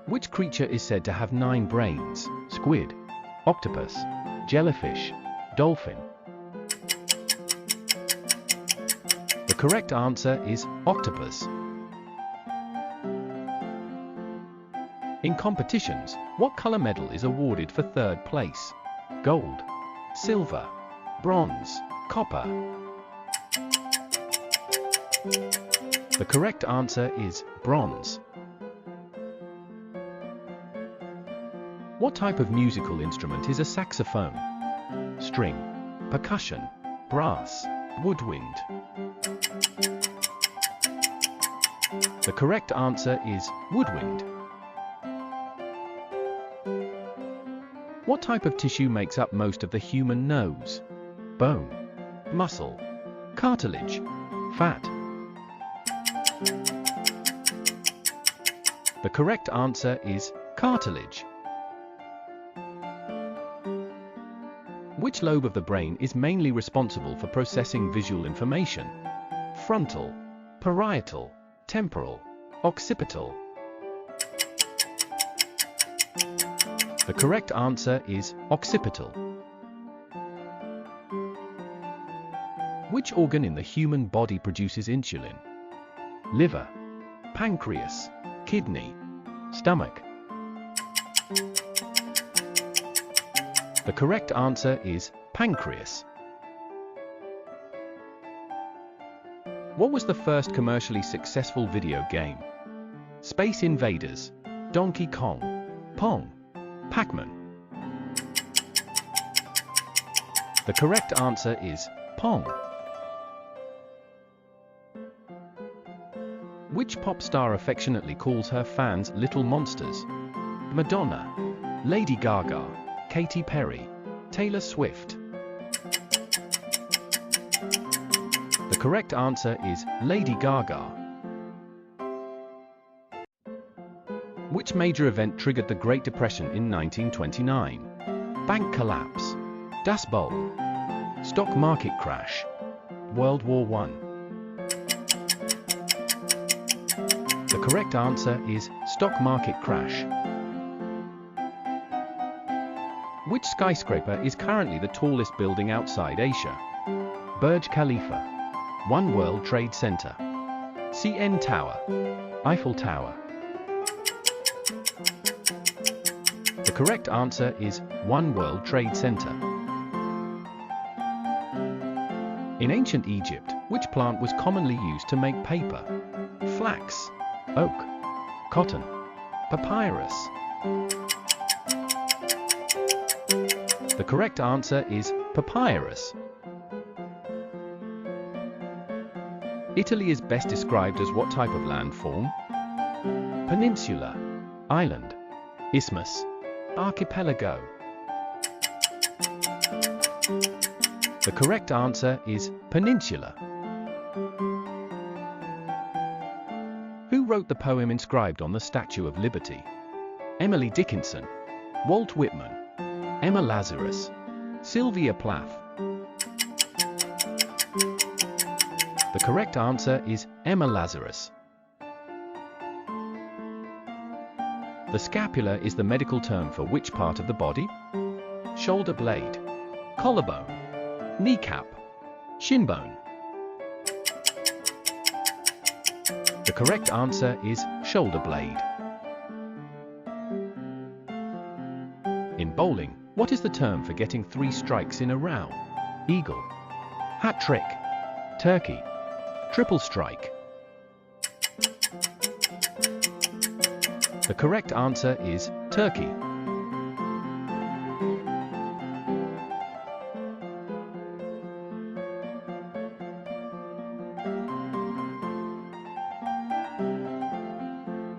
Which creature is said to have 9 brains? Squid, octopus, jellyfish, dolphin. The correct answer is octopus. In competitions, what color medal is awarded for 3rd place? Gold, silver, bronze, copper. The correct answer is bronze. What type of musical instrument is a saxophone? String, percussion, brass, woodwind. The correct answer is woodwind. What type of tissue makes up most of the human nose? Bone, muscle, cartilage, fat. The correct answer is cartilage. Which lobe of the brain is mainly responsible for processing visual information? Frontal, parietal, temporal, occipital. The correct answer is occipital. Which organ in the human body produces insulin? Liver, pancreas, kidney, stomach. The correct answer is pancreas. What was the first commercially successful video game? Space Invaders, Donkey Kong, Pong, Pac-Man. The correct answer is Pong. Which pop star affectionately calls her fans little monsters? Madonna, Lady Gaga, Katy Perry, Taylor Swift. The correct answer is Lady Gaga. Which major event triggered the Great Depression in 1929? Bank collapse, Dust Bowl, stock market crash, World War I. The correct answer is stock market crash. Which skyscraper is currently the tallest building outside Asia? Burj Khalifa, One World Trade Center, CN Tower, Eiffel Tower. The correct answer is One World Trade Center. In ancient Egypt, which plant was commonly used to make paper? Flax, oak, cotton, papyrus. The correct answer is papyrus. Italy is best described as what type of landform? Peninsula, island, isthmus, archipelago. The correct answer is peninsula. Who wrote the poem inscribed on the Statue of Liberty? Emily Dickinson, Walt Whitman, Emma Lazarus, Sylvia Plath. The correct answer is Emma Lazarus. The scapula is the medical term for which part of the body? Shoulder blade, collarbone, kneecap, shin bone. The correct answer is shoulder blade. In bowling, what is the term for getting 3 strikes in a row? Eagle, hat trick, turkey, triple strike. The correct answer is turkey.